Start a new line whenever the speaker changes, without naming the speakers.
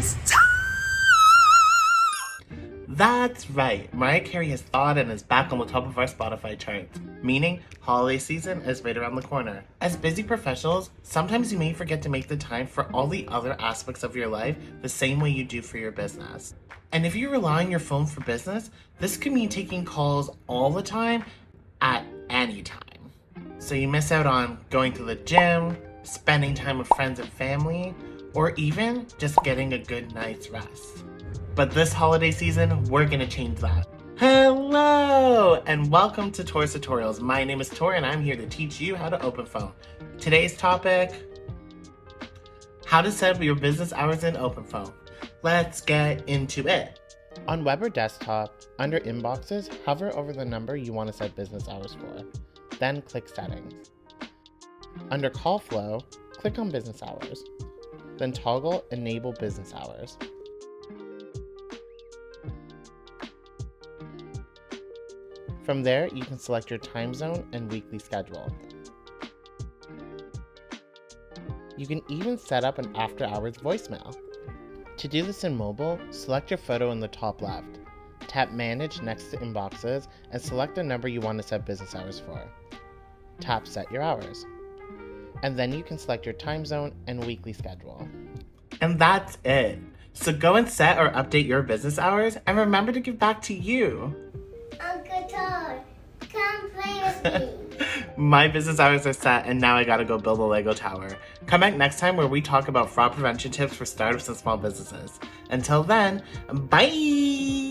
It's time! That's right, Mariah Carey has thawed and is back on the top of our Spotify charts, meaning holiday season is right around the corner. As busy professionals, sometimes you may forget to make the time for all the other aspects of your life the same way you do for your business. And if you rely on your phone for business, this could mean taking calls all the time at any time. So you miss out on going to the gym, spending time with friends and family, or even just getting a good night's rest. But this holiday season, we're gonna change that. Hello, and welcome to Taur's Tutorials. My name is Taur, and I'm here to teach you how to OpenPhone. Today's topic, how to set up your business hours in OpenPhone. Let's get into it. On web or desktop, under Inboxes, hover over the number you want to set business hours for. Then click Settings. Under Call Flow, click on Business Hours. Then toggle Enable Business Hours. From there, you can select your time zone and weekly schedule. You can even set up an after-hours voicemail. To do this in mobile, select your photo in the top left. Tap Manage next to Inboxes and select the number you want to set business hours for. Tap Set Your Hours. And then you can select your time zone and weekly schedule. And that's it. So go and set or update your business hours, and remember to give back to you.
Uncle Taur, come play with me.
My business hours are set, and now I gotta go build a Lego tower. Come back next time where we talk about fraud prevention tips for startups and small businesses. Until then, bye!